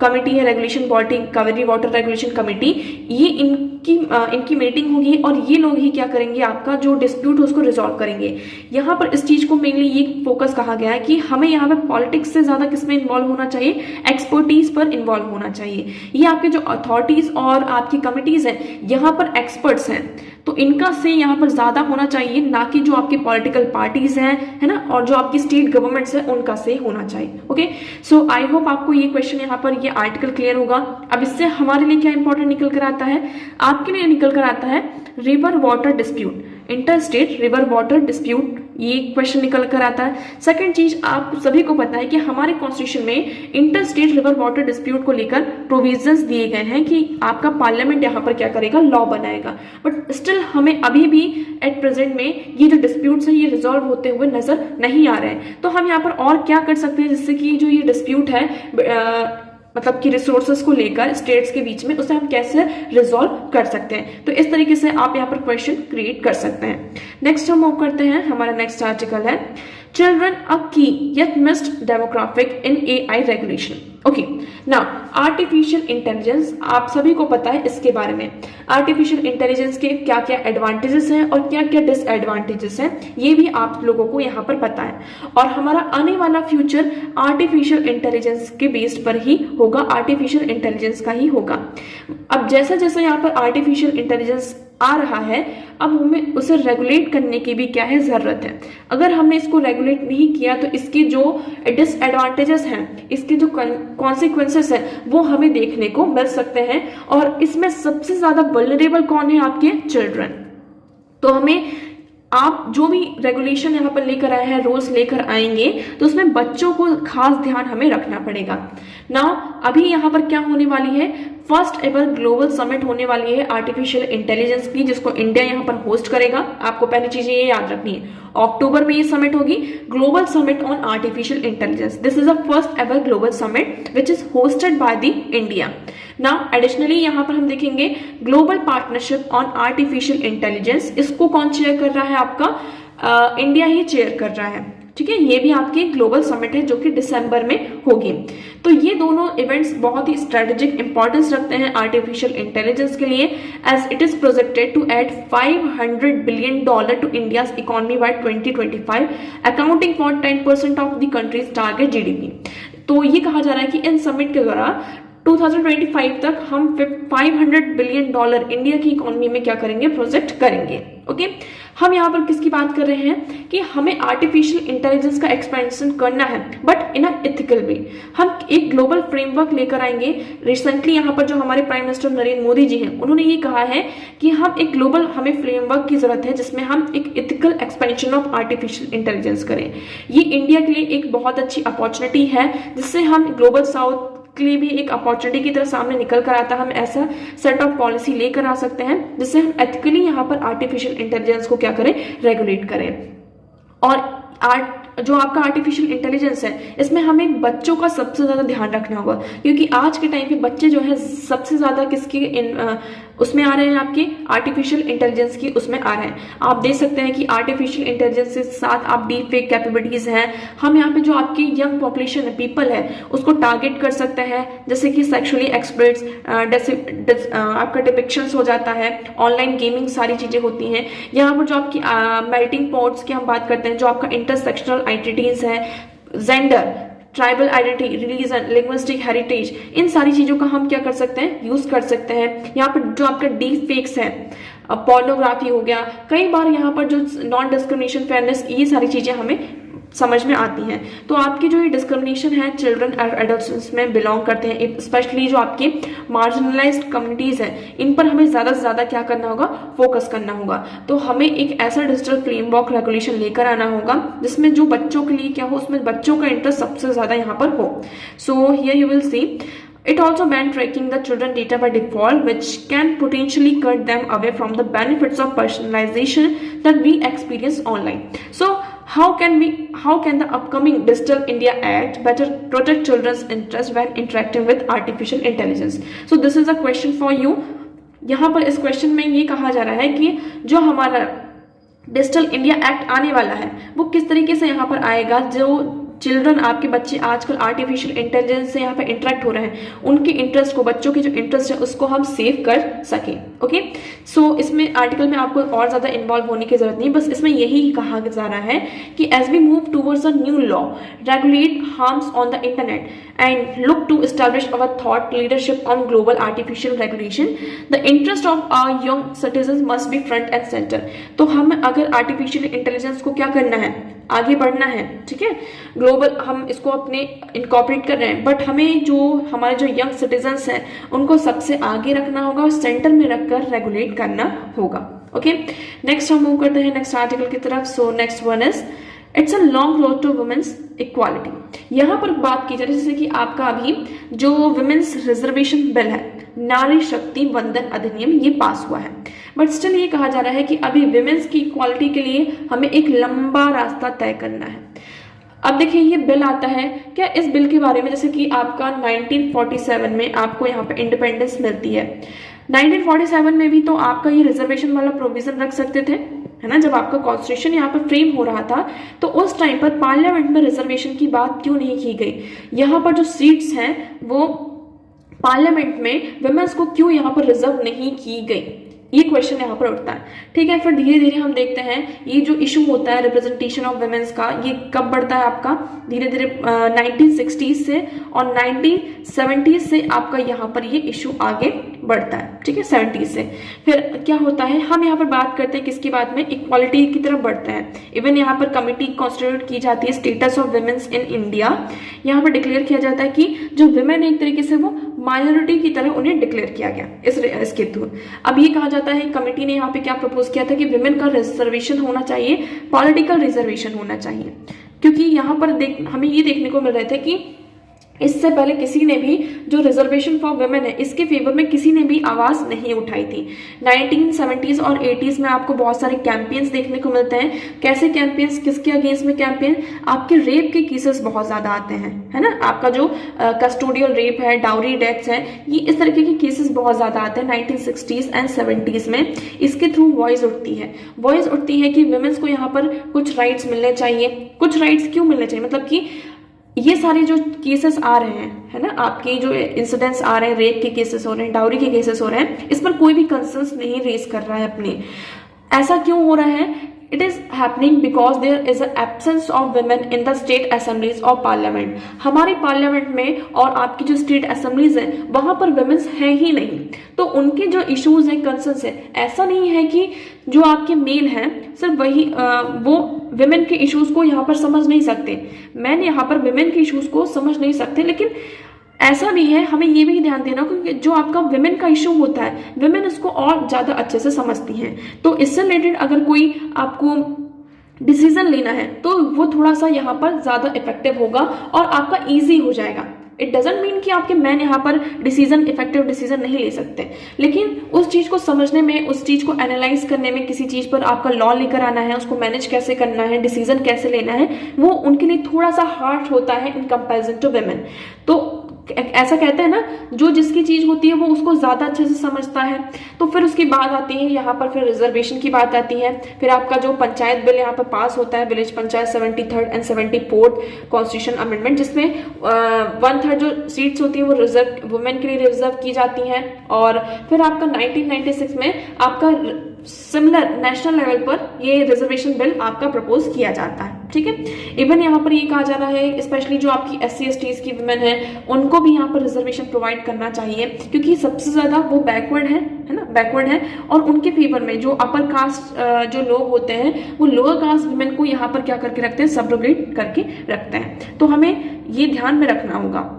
कमिटी है, regulation body, Kaveri water regulation committee, ये इनकी मीटिंग होगी और ये लोग ही क्या करेंगे, आपका जो डिस्प्यूट है उसको रिजॉल्व करेंगे। यहाँ पर इस चीज को मेनली ये फोकस कहा गया है कि हमें यहाँ पे पॉलिटिक्स से ज्यादा किसमें इन्वॉल्व होना चाहिए, एक्सपर्टीज पर इन्वॉल्व होना चाहिए। ये आपके जो अथॉरिटीज और आपकी कमिटीज हैं, यहाँ पर एक्सपर्ट्स हैं, तो इनका से यहाँ पर ज्यादा होना चाहिए, ना कि जो आपकी पॉलिटिकल पार्टीज हैं, है ना, और जो आपकी स्टेट गवर्नमेंट्स है उनका से होना चाहिए। ओके, सो आई होप आपको ये क्वेश्चन यहाँ पर ये आर्टिकल क्लियर होगा। अब इससे हमारे लिए क्या इंपॉर्टेंट निकल कर आता है, आपके लिए निकल कर आता है river water dispute, inter state river water dispute, ये क्वेश्चन निकल कर आता है। सेकंड चीज, आप सभी को पता है कि हमारे कॉन्स्टिट्यूशन में inter state river water dispute को लेकर प्रोविजंस दिए गए हैं कि आपका पार्लियामेंट यहाँ पर क्या करेगा, लॉ बनाएगा। बट स्टिल हमें अभी भी एट प्रेजेंट में ये जो डिस्प्यूट्स हैं ये रिजॉल्व होते हुए नजर नहीं आ रहे हैं। तो हम यहाँ पर और क्या कर सकते हैं जिससे कि जो ये डिस्प्यूट है मतलब कि रिसोर्सेस को लेकर स्टेट्स के बीच में, उसे हम कैसे रिजॉल्व कर सकते हैं। तो इस तरीके से आप यहाँ पर क्वेश्चन क्रिएट कर सकते हैं। नेक्स्ट हम मूव करते हैं, हमारा नेक्स्ट आर्टिकल है चिल्ड्रन अ की येट मिस्ड डेमोग्राफिक इन AI regulation. Okay, now artificial intelligence, आप सभी को पता है इसके बारे में, आर्टिफिशियल इंटेलिजेंस के क्या क्या एडवांटेजेस हैं और क्या क्या डिसएडवांटेजेस हैं, ये भी आप लोगों को यहाँ पर पता है। और हमारा आने वाला फ्यूचर आर्टिफिशियल इंटेलिजेंस के बेस्ड पर ही होगा, आर्टिफिशियल इंटेलिजेंस का ही होगा। अब जैसा जैसा यहाँ पर आर्टिफिशियल इंटेलिजेंस आ रहा है, अब हमें उसे रेगुलेट करने की भी क्या है, जरूरत है। अगर हमने इसको रेगुलेट नहीं किया तो इसके जो डिसएडवांटेजेस हैं, इसके जो कॉन्सिक्वेंसेस हैं, वो हमें देखने को मिल सकते हैं। और इसमें सबसे ज्यादा वल्नरेबल कौन है, आपके चिल्ड्रन। तो हमें आप जो भी रेगुलेशन यहाँ पर लेकर आए हैं, रूल्स लेकर आएंगे, तो उसमें बच्चों को खास ध्यान हमें रखना पड़ेगा। नाउ अभी यहाँ पर क्या होने वाली है, फर्स्ट एवर ग्लोबल समिट होने वाली है आर्टिफिशियल इंटेलिजेंस की, जिसको इंडिया यहाँ पर होस्ट करेगा। आपको पहली चीज ये याद रखनी है, अक्टूबर में ये समिट होगी, global summit on artificial intelligence. This is the first ever global summit which is hosted by the India. Now additionally यहाँ पर हम देखेंगे global partnership on artificial intelligence, इसको कौन चेयर कर रहा है, आपका इंडिया ही चेयर कर रहा है। ठीक है, ये भी आपकी ग्लोबल समिट है जो कि दिसंबर में होगी। तो ये दोनों इवेंट्स बहुत ही स्ट्रेटेजिक इंपॉर्टेंस रखते हैं आर्टिफिशियल इंटेलिजेंस के लिए, as it is projected to add $500 billion to India's economy by 2025, accounting for 10% of the country's target GDP। तो ये कहा जा रहा है कि इन समिट के द्वारा 2025 तक हम $500 बिलियन इंडिया की इकोनॉमी में क्या करेंगे, प्रोजेक्ट करेंगे। ओके, हम यहाँ पर किसकी बात कर रहे हैं कि हमें आर्टिफिशियल इंटेलिजेंस का एक्सपेंशन करना है, बट इन अ एथिकल वे। हम एक ग्लोबल फ्रेमवर्क लेकर आएंगे। रिसेंटली यहाँ पर जो हमारे प्राइम मिनिस्टर नरेंद्र मोदी जी हैं, उन्होंने ये कहा है कि हम एक ग्लोबल, हमें फ्रेमवर्क की जरूरत है जिसमें हम एक ethical expansion of artificial intelligence करें। ये इंडिया के लिए एक बहुत अच्छी अपॉर्चुनिटी है, जिससे हम ग्लोबल साउथ के लिए भी एक अपॉर्चुनिटी की तरह सामने निकल कर आता है। हम ऐसा सेट ऑफ पॉलिसी लेकर आ सकते हैं जिससे हम एथिकली यहाँ पर आर्टिफिशियल इंटेलिजेंस को क्या करें, रेगुलेट करें। और जो आपका आर्टिफिशियल इंटेलिजेंस है, इसमें हमें बच्चों का सबसे ज़्यादा ध्यान रखना होगा, क्योंकि आज के टाइम पे बच्चे जो है सबसे ज़्यादा किसकी उसमें आ रहे हैं, आपके आर्टिफिशियल इंटेलिजेंस की उसमें आ रहे हैं। आप देख सकते हैं कि आर्टिफिशियल इंटेलिजेंस के साथ आप डीप फेक कैपेबिलिटीज़ हैं। हम यहाँ पे जो आपकी यंग पॉपुलेशन है, पीपल है, उसको टारगेट कर सकते हैं, जैसे कि सेक्सुअली एक्सपर्ट्स, आपका डिपिक्शंस हो जाता है, ऑनलाइन गेमिंग सारी चीज़ें होती हैं। यहाँ पर जो आपकी मेल्टिंग पॉट्स की हम बात करते हैं, जो आपका इंटरसेक्शनल आइडेंटिटीज़ है, gender, tribal identity, religion, linguistic heritage, इन सारी चीज़ों का हम क्या कर सकते हैं, यूज़ कर सकते हैं। यहाँ पर जो आपका डीप फेक्स है, पोर्नोग्राफी हो गया, कई बार यहाँ पर जो नॉन डिस्क्रिमिनेशन, फेयरनेस, ये सारी चीज़ें हमें समझ में आती हैं। तो आपकी जो ये डिस्क्रिमिनेशन है चिल्ड्रन और एडल्ट्स में बिलोंग करते हैं, स्पेशली जो आपकी मार्जिनलाइज्ड कम्युनिटीज़ हैं, इन पर हमें ज़्यादा से ज़्यादा क्या करना होगा, फोकस करना होगा। तो हमें एक ऐसा डिजिटल फ्रेमवर्क रेगुलेशन लेकर आना होगा जिसमें जो बच्चों के लिए क्या हो, उसमें बच्चों का इंटरेस्ट सबसे ज़्यादा यहाँ पर हो। So here you will see it also bans tracking the children data by default, which can potentially cut them away from the benefits of personalization that we experience online. So how can the upcoming Digital India Act better protect children's interest when interacting with artificial intelligence? So this is a question for you. यहाँ पर इस question में ये कहा जा रहा है कि जो हमारा डिजिटल इंडिया एक्ट आने वाला है वो किस तरीके से यहाँ पर आएगा, जो चिल्ड्रन, आपके बच्चे आजकल आर्टिफिशियल इंटेलिजेंस से यहाँ पे इंटरेक्ट हो रहे हैं, उनके इंटरेस्ट को, बच्चों के जो इंटरेस्ट है उसको हम सेव कर सकें। ओके, सो इसमें आर्टिकल में आपको और ज़्यादा इन्वॉल्व होने की जरूरत नहीं, बस इसमें यही कहा जा रहा है कि as we move towards a new law regulate harms on the internet and look to establish our thought leadership on global artificial regulation, the interest of our young citizen must be front and centre. तो हम अगर artificial intelligence को क्या करना है, आगे बढ़ना है, ठीक है, ग्लोबल हम इसको अपने इनकॉर्पोरेट कर रहे हैं, बट हमें जो हमारे जो यंग सिटीजन्स हैं उनको सबसे आगे रखना होगा और सेंटर में रखकर रेगुलेट करना होगा। ओके, नेक्स्ट हम मूव करते हैं नेक्स्ट आर्टिकल की तरफ। So next one is it's a long road to women's equality. यहाँ पर बात की जाए जैसे कि आपका अभी जो वुमेन्स रिजर्वेशन बिल है, नारी शक्ति वंदन अधिनियम, ये पास हुआ है, बट स्टिल ये कहा जा रहा है कि अभी विमेंस की इक्वालिटी के लिए हमें एक लंबा रास्ता तय करना है। अब देखिए ये बिल आता है क्या, इस बिल के बारे में जैसे कि आपका 1947 में आपको यहाँ पे इंडिपेंडेंस मिलती है, 1947 में भी तो आपका ये रिजर्वेशन वाला प्रोविजन रख सकते थे, है ना, जब आपका कॉन्स्टिट्यूशन यहाँ पर फ्रेम हो रहा था, तो उस टाइम पर पार्लियामेंट में रिजर्वेशन की बात क्यों नहीं की गई, यहाँ पर जो सीट्स हैं वो पार्लियामेंट में विमेंस को क्यों यहाँ पर रिजर्व नहीं की गई, ये क्वेश्चन यहाँ पर उठता है। ठीक है, फिर धीरे धीरे हम देखते हैं ये जो इशू होता है रिप्रेजेंटेशन ऑफ वुमेन्स का, ये कब बढ़ता है आपका, धीरे धीरे 1960s से और 1970s से आपका यहाँ पर ये इशू आगे बढ़ता है। ठीक है, 70s से फिर क्या होता है, हम यहाँ पर बात करते हैं किसकी बात में, इक्वालिटी की तरफ बढ़ते हैं। इवन यहाँ पर कमिटी कॉन्स्टिट्यूट की जाती है, status of women's in India, यहाँ पर डिक्लेयर किया जाता है कि जो वुमेन एक तरीके से वो माइनॉरिटी की तरह उन्हें डिक्लेयर किया गया इसके थ्रू। अब ये कहा जाता है, कमेटी ने यहाँ पे क्या प्रपोज किया था कि विमेन का रिजर्वेशन होना चाहिए, पॉलिटिकल रिजर्वेशन होना चाहिए, क्योंकि यहाँ पर हमें ये देखने को मिल रहे थे कि इससे पहले किसी ने भी जो रिजर्वेशन फॉर वुमेन है इसके फेवर में किसी ने भी आवाज नहीं उठाई थी। 1970s और 80s में आपको बहुत सारे कैंपेन्स देखने को मिलते हैं। कैसे कैंपेन्स, किसके अगेंस्ट में कैंपेन, आपके रेप के केसेस बहुत ज्यादा आते हैं, है ना, आपका जो कस्टोडियल रेप है, डाउरी डेथ्स है, ये इस तरीके के केसेस बहुत ज्यादा आते हैं 1960s एंड 70s में। इसके थ्रू वॉइस उठती है कि वुमेन्स को यहाँ पर कुछ राइट्स मिलने चाहिए। कुछ राइट्स क्यों मिलने चाहिए, मतलब कि ये सारे जो केसेस आ रहे हैं, है ना, आपके जो इंसिडेंट्स आ रहे हैं, रेप के केसेस हो रहे हैं, डाउरी के केसेस हो रहे हैं, इस पर कोई भी कंसर्न्स नहीं रेज कर रहा है अपने। ऐसा क्यों हो रहा है, it is happening because there is absence of women in the state assemblies और पार्लियामेंट। हमारे पार्लियामेंट में और आपकी जो स्टेट असेंबलीज है वहां पर वुमेन्स है ही नहीं, तो उनके जो इश्यूज हैं, कंसर्न्स है, ऐसा नहीं है कि जो आपके मेल हैं सिर्फ वही वो विमेन के इश्यूज को यहाँ पर समझ नहीं सकते, मैन यहाँ पर विमेन के इश्यूज को समझ नहीं सकते, लेकिन ऐसा भी है, हमें ये भी ध्यान देना क्योंकि जो आपका विमेन का इशू होता है विमेन इसको और ज्यादा अच्छे से समझती हैं। तो इससे रिलेटेड अगर कोई आपको डिसीजन लेना है तो वो थोड़ा सा यहाँ पर ज्यादा इफेक्टिव होगा और आपका इजी हो जाएगा। इट डजेंट मीन कि आपके मैन यहाँ पर डिसीजन, इफेक्टिव डिसीजन नहीं ले सकते, लेकिन उस चीज को समझने में, उस चीज को एनालाइज करने में, किसी चीज पर आपका लॉ लेकर आना है, उसको मैनेज कैसे करना है, डिसीजन कैसे लेना है, वो उनके लिए थोड़ा सा हार्ड होता है इन कंपेरिजन टू वुमेन। तो ऐसा कहते हैं ना, जो जिसकी चीज होती है वो उसको ज्यादा अच्छे से समझता है। तो फिर उसकी बात आती है यहाँ पर, फिर रिजर्वेशन की बात आती है, फिर आपका जो पंचायत बिल यहाँ पर पास होता है, village panchayat 73rd and 74th constitution amendment, जिसमें 1/3 जो सीट्स होती है वो रिजर्व वुमेन के लिए रिजर्व की जाती हैं। और फिर आपका 1996 में आपका सिमिलर नेशनल लेवल पर ये रिजर्वेशन बिल आपका प्रपोज किया जाता है, ठीक है। इवन यहाँ पर ये कहा जा रहा है स्पेशली जो आपकी SC/STs की वुमेन है उनको भी यहाँ पर रिजर्वेशन प्रोवाइड करना चाहिए, क्योंकि सबसे ज्यादा वो बैकवर्ड है ना, बैकवर्ड है। और उनके फेवर में जो अपर कास्ट जो लोग होते हैं वो लोअर कास्ट वुमेन को यहाँ पर क्या करके रखते हैं, सबरोगेट करके रखते हैं। तो हमें ये ध्यान में रखना होगा।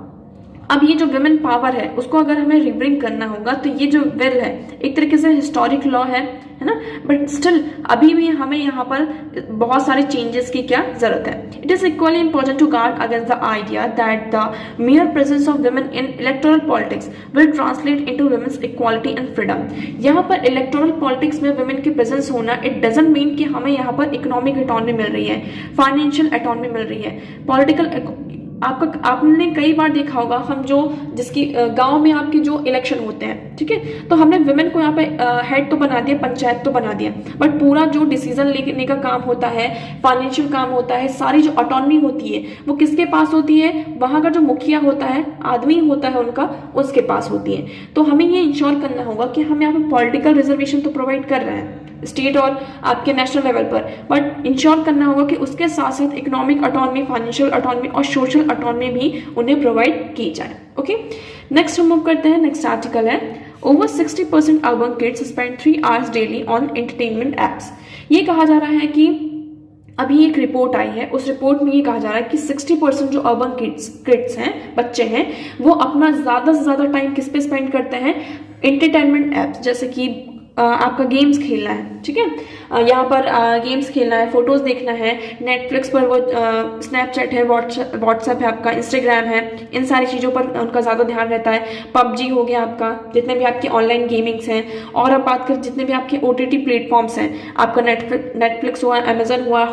अब ये जो वुमेन पावर है उसको अगर हमें रिब्रिंग करना होगा, तो ये जो बिल है एक तरीके से हिस्टोरिक लॉ है ना, बट स्टिल अभी भी हमें यहाँ पर बहुत सारे चेंजेस की क्या जरूरत है। It is equally important to guard against the idea that the mere presence of women in electoral politics will translate into women's equality and freedom। यहाँ पर इलेक्टोरल पॉलिटिक्स में वुमेन की प्रेजेंस होना, इट डजंट मीन कि हमें यहाँ पर economic autonomy मिल रही है, फाइनेंशियल ऑटोनॉमी मिल रही है, पॉलिटिकल। आपने कई बार देखा होगा, हम जो जिसकी गांव में आपके जो इलेक्शन होते हैं, ठीक है, तो हमने वुमेन को यहाँ पे हेड तो बना दिया, पंचायत तो बना दिया, बट पूरा जो डिसीजन लेने का काम होता है, फाइनेंशियल काम होता है, सारी जो ऑटोनॉमी होती है वो किसके पास होती है, वहां का जो मुखिया होता है, आदमी होता है उनका, उसके पास होती है। तो हमें ये इंश्योर करना होगा कि हम यहाँ पे पॉलिटिकल रिजर्वेशन तो प्रोवाइड कर रहे हैं स्टेट और आपके नेशनल लेवल पर, बट इंश्योर करना होगा कि उसके साथ साथ इकोनॉमिक ऑटोनॉमी, फाइनेंशियल ऑटोनॉमी और सोशल ऑटोनॉमी भी उन्हें प्रोवाइड की जाए। ओके, नेक्स्ट हम मूव करते हैं। नेक्स्ट आर्टिकल है, over 60% urban kids spend 3 hours daily on entertainment apps. ये कहा जा रहा है कि अभी एक रिपोर्ट आई है, उस रिपोर्ट में ये कहा जा रहा है कि 60% जो अर्बन किड्स हैं, बच्चे हैं, वो अपना ज्यादा से ज्यादा टाइम किस पे स्पेंड करते हैं, एंटरटेनमेंट एप्स, जैसे कि आपका गेम्स खेलना है, ठीक है, यहाँ पर गेम्स खेलना है, फोटोज देखना है, नेटफ्लिक्स पर वो स्नैपचैट है, व्हाट्सएप है, आपका इंस्टाग्राम है, इन सारी चीज़ों पर उनका ज़्यादा ध्यान रहता है। पबजी हो गया आपका, जितने भी आपके ऑनलाइन गेमिंग्स हैं, और अब बात करें जितने भी आपके OTT प्लेटफॉर्म्स हैं, आपका नेटफ्लिक्स हुआ, अमेजन हुआ,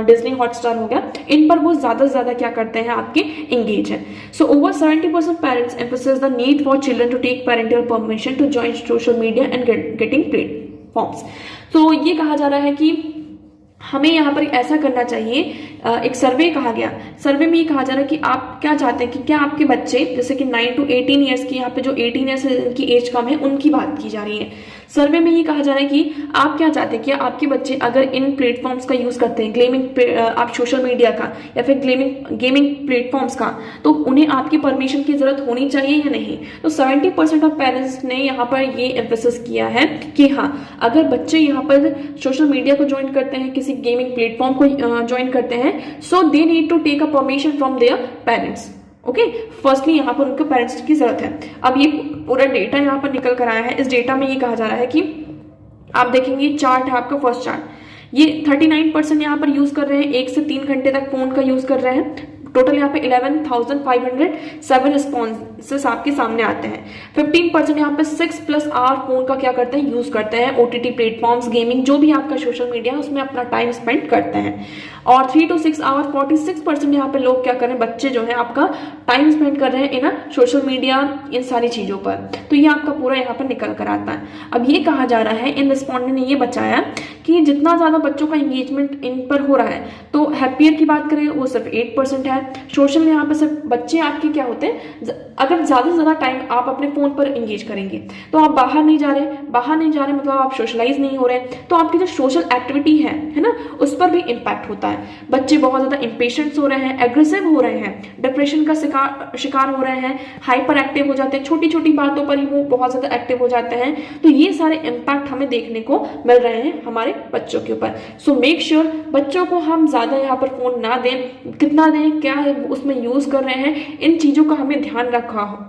डिज्नी हॉटस्टार हो गया, इन पर वो ज़्यादा से ज़्यादा क्या करते हैं, आपके एंगेज है। So over 70% parents emphasise the need for children to take parental permission to join social media and getting platforms. तो ये कहा जा रहा है कि हमें यहाँ पर ऐसा करना चाहिए। एक सर्वे कहा गया, सर्वे में ये कहा जा रहा है कि आप क्या चाहते हैं कि क्या आपके बच्चे, जैसे कि 9 to 18 ईयर्स की, यहाँ पे जो 18 ईयर्स की एज कम है उनकी बात की जा रही है। सर्वे में ये कहा जा रहा है कि आप क्या चाहते हैं कि आपके बच्चे अगर इन प्लेटफॉर्म्स का यूज करते हैं, आप सोशल मीडिया का या फिर गेमिंग प्लेटफॉर्म्स का, तो उन्हें आपकी परमिशन की जरूरत होनी चाहिए या नहीं। तो 70% ऑफ पेरेंट्स ने यहाँ पर ये एम्फेसिस किया है कि हाँ, अगर बच्चे यहाँ पर सोशल मीडिया को ज्वाइन करते हैं, किसी गेमिंग प्लेटफॉर्म को ज्वाइन करते हैं, so they need to take a permission from their parents. Okay, firstly यहाँ पर उनके पेरेंट्स की जरूरत है। अब ये पूरा डेटा यहाँ पर निकल कर आया है। इस डेटा में ये कहा जा रहा है कि आप देखेंगे चार्ट है आपका, फर्स्ट चार्ट, ये 39% यहाँ पर यूज कर रहे हैं, 1 से 3 घंटे तक फोन का यूज कर रहे हैं। टोटल यहाँ पे 11,507 रिस्पॉन्सेस आपके सामने आते हैं। 15% यहाँ पे 6+ आवर फोन का क्या करते हैं, यूज करते हैं। OTT प्लेटफॉर्म्स, गेमिंग, जो भी आपका सोशल मीडिया है उसमें अपना टाइम स्पेंड करते हैं। और 3 to 6 आवर 46% यहाँ पे लोग क्या कर रहे हैं, बच्चे जो है आपका टाइम स्पेंड कर रहे हैं इन सोशल मीडिया, इन सारी चीजों पर। तो ये आपका पूरा यहाँ पर निकल कर आता है। अब ये कहा जा रहा है, इन रिस्पॉन्डेंट ने ये बताया कि जितना ज्यादा बच्चों का एंगेजमेंट इन पर हो रहा है, तो हैप्पियर की बात करें वो सिर्फ 8% है। सोशल यहाँ पे सिर्फ बच्चे आपके क्या होते हैं, अगर ज्यादा से ज्यादा टाइम आप अपने फोन पर एंगेज करेंगे तो आप बाहर नहीं जा रहे मतलब आप सोशलाइज नहीं हो रहे, तो आपकी जो सोशल एक्टिविटी है ना, उस पर भी इम्पैक्ट होता है। बच्चे बहुत ज्यादा इम्पेशेंट हो रहे हैं, एग्रेसिव हो रहे हैं, डिप्रेशन का शिकार हो रहे हैं, हाइपर एक्टिव हो जाते हैं, छोटी छोटी बातों पर ही वो बहुत ज्यादा एक्टिव हो जाते हैं। तो ये सारे इम्पैक्ट हमें देखने को मिल रहे हैं हमारे बच्चों के ऊपर। सो मेक श्योर बच्चों को हम ज्यादा यहाँ पर फोन ना दें, कितना दें, क्या है उसमें यूज कर रहे हैं, इन चीजों का हमें ध्यान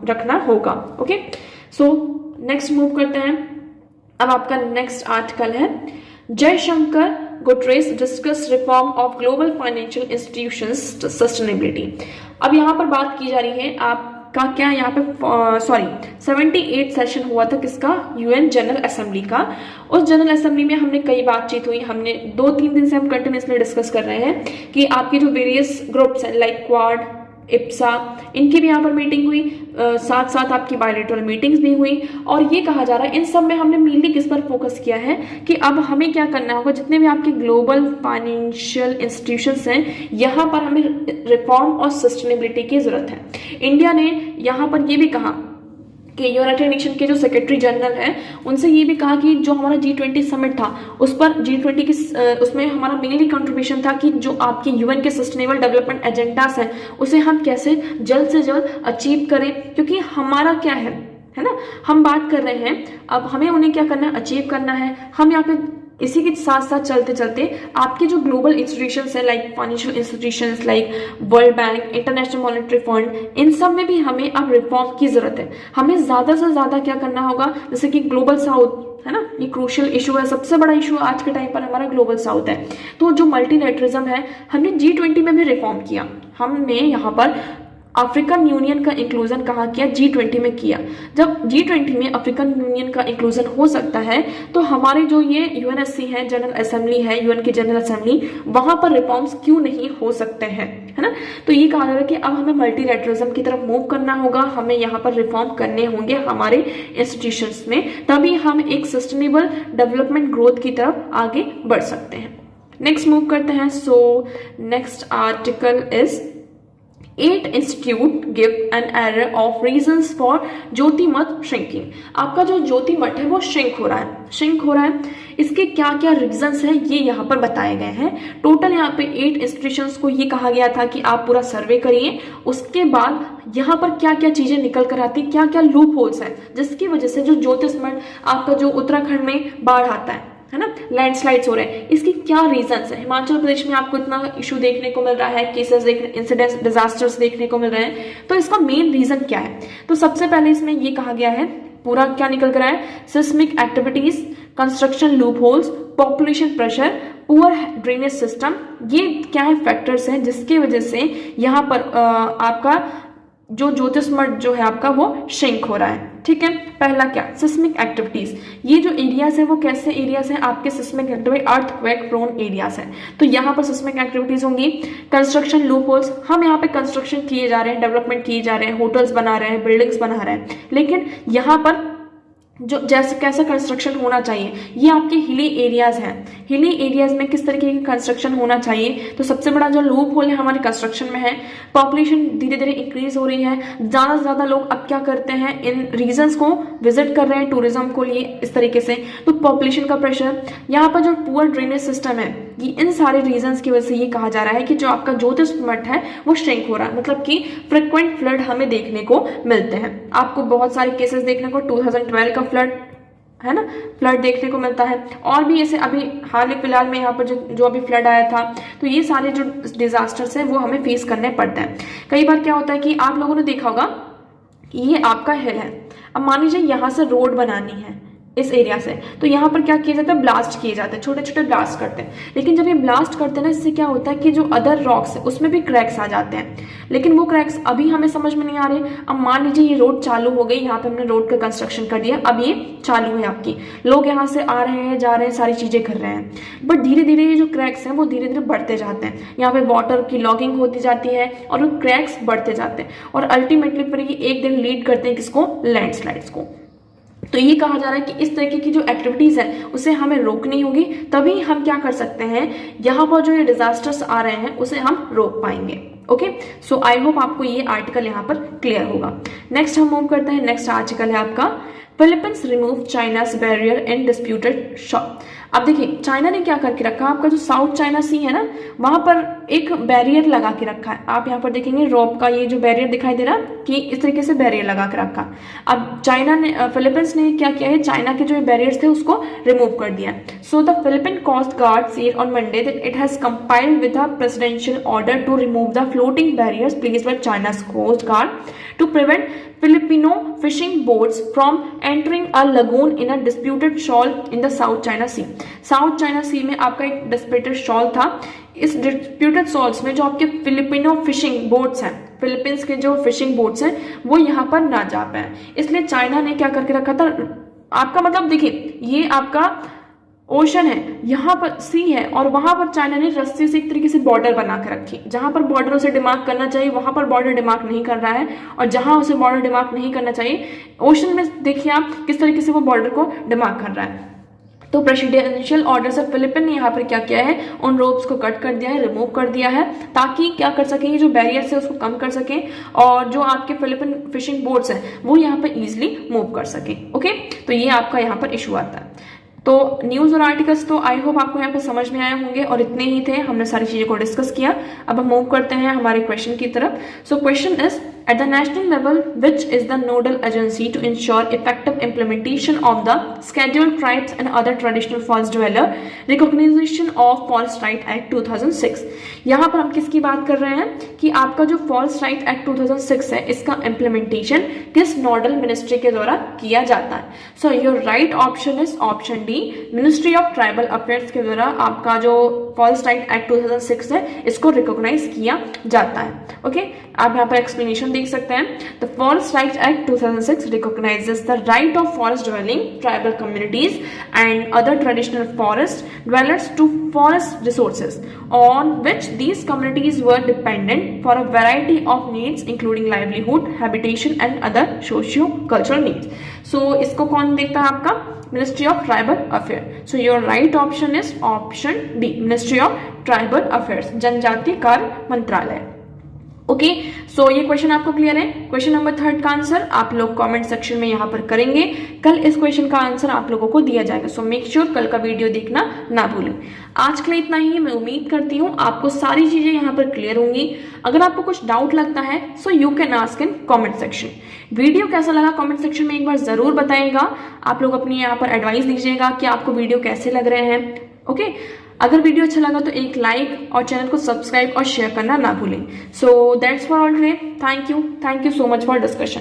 रखना होगा। ओके, सो नेक्स्ट मूव करते हैं। अब आपका नेक्स्ट आर्टिकल है, Jaishankar Guterres discuss reform of global financial institutions sustainability. अब यहाँ पर बात की जा रही है आपका क्या यहाँ पे 78 सेशन हुआ था किसका, यूएन जनरल असेंबली का। उस जनरल असेंबली में हमने कई बातचीत हुई, हमने 2-3 दिन से हम कंटिन्यूसली डिस्कस कर रहे हैं कि आपकी जो वेरियस ग्रुप्स हैं लाइक क्वाड, इप्सा, इनकी भी यहाँ पर मीटिंग हुई, साथ साथ आपकी बायलैटरल मीटिंग्स भी हुई। और ये कहा जा रहा है इन सब में हमने मेनली किस पर फोकस किया है कि अब हमें क्या करना होगा, जितने भी आपके ग्लोबल फाइनेंशियल इंस्टीट्यूशंस हैं यहाँ पर हमें रिफॉर्म और सस्टेनेबिलिटी की जरूरत है। इंडिया ने यहाँ पर ये भी कहा कि यूनाइटेड नेशन के जो सेक्रेटरी जनरल हैं उनसे ये भी कहा कि जो हमारा G20 समिट था उस पर G20 की उसमें हमारा मेनली कंट्रीब्यूशन था कि जो आपके यूएन के सस्टेनेबल डेवलपमेंट एजेंडास हैं उसे हम कैसे जल्द से जल्द अचीव करें, क्योंकि हमारा क्या है ना, हम बात कर रहे हैं अब हमें उन्हें क्या करना है, अचीव करना है। हम यहाँ पे इसी के साथ साथ चलते चलते आपके जो ग्लोबल इंस्टीट्यूशंस है like financial institutions like World Bank, International Monetary Fund, इन सब में भी हमें अब रिफॉर्म की जरूरत है। हमें ज्यादा से ज्यादा क्या करना होगा, जैसे कि ग्लोबल साउथ है ना, ये क्रूशियल इशू है, सबसे बड़ा इशू आज के टाइम पर हमारा ग्लोबल साउथ है। तो जो मल्टीलैटरिज्म है हमने G20 में भी रिफॉर्म किया, हमने यहाँ पर अफ्रीकन यूनियन का इंक्लूजन कहाँ किया, G20 में किया। जब G20 में अफ्रीकन यूनियन का इंक्लूजन हो सकता है तो हमारे जो ये यूएनएससी है, जनरल असेंबली है, यूएन की जनरल असेंबली, वहां पर रिफॉर्म्स क्यों नहीं हो सकते हैं, है ना। तो ये कहा जा रहा है कि अब हमें मल्टीलैटरलिज्म की तरफ मूव करना होगा, हमें यहाँ पर रिफॉर्म करने होंगे हमारे इंस्टीट्यूशंस में, तभी हम एक सस्टेनेबल डेवलपमेंट ग्रोथ की तरफ आगे बढ़ सकते हैं। नेक्स्ट मूव करते हैं। So next article is 8 institute give an array of reasons for Jyotimath shrinking. आपका जो ज्योतिमठ है वो श्रिंक हो रहा है। इसके क्या क्या रीजंस हैं ये यहाँ पर बताए गए हैं। टोटल यहाँ पे 8 इंस्टीट्यूशंस को ये कहा गया था कि आप पूरा सर्वे करिए, उसके बाद यहाँ पर क्या क्या चीजें निकल कर आती, क्या क्या लूप होल्स है जिसकी वजह से जो ज्योतिषमठ आपका जो उत्तराखंड में बाढ़ आता है ना, लैंडस्लाइड्स हो रहे हैं, इसकी क्या रीजंस है। हिमाचल प्रदेश में आपको इतना इशू देखने को मिल रहा है, केसेस इंसिडेंट्स, डिजास्टर्स देखने को मिल रहे हैं, तो इसका मेन रीजन क्या है। तो सबसे पहले इसमें ये कहा गया है, पूरा क्या निकल कर आया, seismic activities, construction loop holes, population pressure, poor drainage system, ये क्या है फैक्टर्स हैं जिसकी वजह से यहाँ पर आपका जो ज्योतिषमठ जो है आपका वो श्रिंक हो रहा है। ठीक है, पहला क्या, सिस्मिक एक्टिविटीज। ये जो एरियाज है वो कैसे एरियाज हैं आपके, seismic activity earthquake prone areas हैं, तो यहाँ पर सिस्मिक एक्टिविटीज होंगी। कंस्ट्रक्शन लूप होल्स, हम यहाँ पे कंस्ट्रक्शन किए जा रहे हैं, डेवलपमेंट किए जा रहे हैं, होटल्स बना रहे हैं, बिल्डिंग्स बना रहे हैं, लेकिन यहाँ पर जो जैसे कैसा कंस्ट्रक्शन होना चाहिए, ये आपके हिली एरियाज हैं, हिली एरियाज में किस तरीके की कंस्ट्रक्शन होना चाहिए। तो सबसे बड़ा जो लूप होल है हमारे कंस्ट्रक्शन में है। पॉपुलेशन धीरे धीरे इंक्रीज हो रही है, ज्यादा से ज्यादा लोग अब क्या करते हैं, इन रीजन्स को विजिट कर रहे हैं टूरिज्म को लिए इस तरीके से। तो पॉपुलेशन का प्रेशर, यहाँ पर जो पुअर ड्रेनेज सिस्टम है, ये इन सारे रीजन्स की वजह से ये कहा जा रहा है कि जो आपका ज्योतिषमठ है वो श्रिंक हो रहा है, मतलब कि फ्रिक्वेंट फ्लड हमें देखने को मिलते हैं। आपको बहुत सारे केसेस देखने को 2012 का फ्लड है ना, फ्लड देखने को मिलता है, और भी ऐसे अभी हाल ही फिलहाल में यहाँ पर जो अभी फ्लड आया था, तो ये सारे जो डिजास्टर्स हैं वो हमें फेस करने पड़ते हैं। कई बार क्या होता है कि आप लोगों ने देखा होगा, ये आपका हिल है, अब मान लीजिए यहाँ से रोड बनानी है इस एरिया से, तो यहाँ पर क्या किया जाता है, ब्लास्ट किए जाते हैं, छोटे छोटे ब्लास्ट करते हैं। लेकिन जब ये ब्लास्ट करते हैं ना, इससे क्या होता है कि जो अदर रॉक्स है उसमें भी क्रैक्स आ जाते हैं, लेकिन वो क्रैक्स अभी हमें समझ में नहीं आ रहे। अब मान लीजिए ये रोड चालू हो गई, यहाँ पे हमने रोड का कंस्ट्रक्शन कर दिया, अब ये चालू है आपकी, लोग यहाँ से आ रहे हैं, जा रहे हैं, सारी चीजें कर रहे हैं, बट धीरे धीरे ये जो क्रैक्स हैं वो धीरे धीरे बढ़ते जाते हैं। यहाँ पे वाटर की लॉगिंग होती जाती है और वो क्रैक्स बढ़ते जाते हैं, और अल्टीमेटली पर ये एक दिन लीड करते हैं किसको, लैंडस्लाइड्स को। तो ये कहा जा रहा है कि इस तरीके की जो एक्टिविटीज है उसे हमें रोकनी होगी, तभी हम क्या कर सकते हैं, यहाँ पर जो ये डिजास्टर्स आ रहे हैं उसे हम रोक पाएंगे। ओके, सो आई होप आपको ये आर्टिकल यहाँ पर क्लियर होगा। नेक्स्ट हम मूव करते हैं, नेक्स्ट आर्टिकल है आपका, फिलीपींस रिमूव चाइनास बैरियर इन डिस्प्यूटेड शॉप। अब देखिए चाइना ने क्या करके रखा, आपका जो साउथ चाइना सी है ना, वहां पर एक बैरियर लगा के रखा है। आप यहाँ पर देखेंगे रोप का ये जो बैरियर दिखाई दे रहा है कि इस तरीके से बैरियर लगा के रखा। अब चाइना ने, फिलीपींस ने क्या किया है, चाइना के जो बैरियर्स थे उसको रिमूव कर दिया। So the Philippine coast guard said on Monday that it has compiled with a presidential order to remove the floating barriers placed by China's coast guard to prevent Filipino fishing boats from entering a lagoon in a disputed shoal in the South China Sea. South China Sea में आपका एक disputed shawl था। इस disputed shawls में जो आपके Filipino fishing boats हैं, Philippines के जो फिशिंग बोट्स हैं, वो यहाँ पर ना जा पाए, इसलिए चाइना ने क्या करके रखा था, आपका मतलब देखिए ये आपका ओशन है, यहाँ पर सी है और वहां पर चाइना ने रस्सी से एक तरीके से बॉर्डर बना के रखी। जहां पर बॉर्डर उसे डिमार्क करना चाहिए वहां पर बॉर्डर डिमार्क नहीं कर रहा है, और जहां उसे बॉर्डर डिमार्क नहीं करना चाहिए ओशन में देखिए आप किस तरीके से वो बॉर्डर को डिमार्क कर रहा है। तो प्रेसिडेंशियल ऑर्डर से फिलिपिन ने यहाँ पर क्या किया है, उन रोप्स को कट कर दिया है, रिमूव कर दिया है, ताकि क्या कर सके, ये जो बैरियर्स है उसको कम कर सके और जो आपके फिलिपिन फिशिंग बोट्स हैं वो यहाँ पर इजिली मूव कर सके। ओके, तो ये आपका यहाँ पर इशू आता है। तो न्यूज और आर्टिकल्स तो आई होप आपको यहाँ पे समझ में आए होंगे, और इतने ही थे, हमने सारी चीजों को डिस्कस किया। अब हम मूव करते हैं हमारे क्वेश्चन की तरफ। So question is, at the national level, which is the nodal agency to ensure effective implementation of the Scheduled Tribes and Other Traditional Forest Dweller Recognition of Forest Right Act 2006? यहाँ पर हम किसकी बात कर रहे हैं कि आपका जो फॉरेस्ट राइट एक्ट 2006 है, इसका इम्प्लीमेंटेशन किस नोडल मिनिस्ट्री के द्वारा किया जाता है। So your right option is option D, ministry of tribal affairs के द्वारा आपका जो फॉरेस्ट राइट एक्ट 2006 है इसको रिकॉग्नाइज किया जाता है। ओके, आप यहाँ पर एक्सप्लेनेशन देख सकते हैं। The forest right act 2006 recognizes the right of forest dwelling tribal communities and other traditional forest dwellers to forest resources on which these communities were dependent for a variety of needs including livelihood, habitation and other socio-cultural needs. So इसको कौन देखता है, आपका ministry of tribal affair. So your right option is option D, ministry of tribal affairs, जनजातीय कार्य मंत्रालय। Okay, सो ये question आपको क्लियर है। क्वेश्चन नंबर 3 का आंसर आप लोग कमेंट सेक्शन में यहाँ पर करेंगे। कल इस क्वेश्चन का आंसर आप लोगों को दिया जाएगा, सो मेक श्योर कल का वीडियो देखना ना भूलें। आज के लिए इतना ही, मैं उम्मीद करती हूँ आपको सारी चीजें यहाँ पर क्लियर होंगी। अगर आपको कुछ डाउट लगता है so you can ask in comment section. Video कैसा लगा कॉमेंट सेक्शन में एक बार जरूर बताइएगा। आप लोग अपनी यहाँ पर एडवाइस दीजिएगा कि आपको वीडियो कैसे लग रहे हैं। ओके, अगर वीडियो अच्छा लगा तो एक लाइक और चैनल को सब्सक्राइब और शेयर करना ना भूलें। So that's for all today. Thank you so much for discussion.